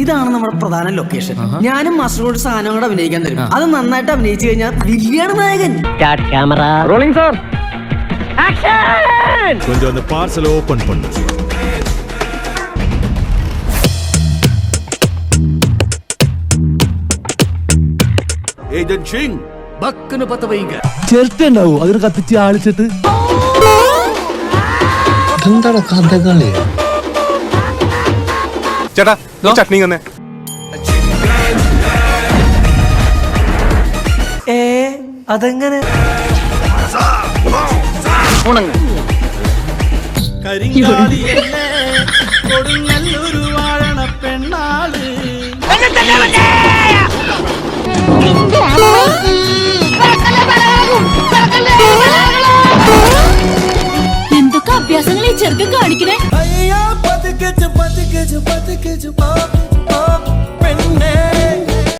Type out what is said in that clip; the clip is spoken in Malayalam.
ഇതാണ് നമ്മുടെ പ്രധാന ലൊക്കേഷൻ. ഞാനും മാസ്റ്ററോട് സാധനം കൂടെ അഭിനയിക്കാൻ തരും. അത് നന്നായിട്ട് അഭിനയിച്ചു കഴിഞ്ഞാൽ വില്ലിയാണ് നായകൻ. கொஞ்சம் அந்த பார்சல் ஓபன் பண்ணு. ഏജന്റ് സിംഗ് ബക്കിന് പത്ത വൈക ചെറുത്തുണ്ടാവോ അതിന് കത്തിച്ച് ആളിച്ചിട്ട് എന്താണ് കഥകളി? ചേട്ടാ ചട്നി തന്നെ. അതെങ്ങനെ കൊടുങ്ങല്ലൊരു വാഴണ പെണ്ണാള് എന്തൊക്കെ അഭ്യാസങ്ങൾ ഈ ചെറുക്കൻ കാണിക്കണേ. അയ്യോ പതുക്കെ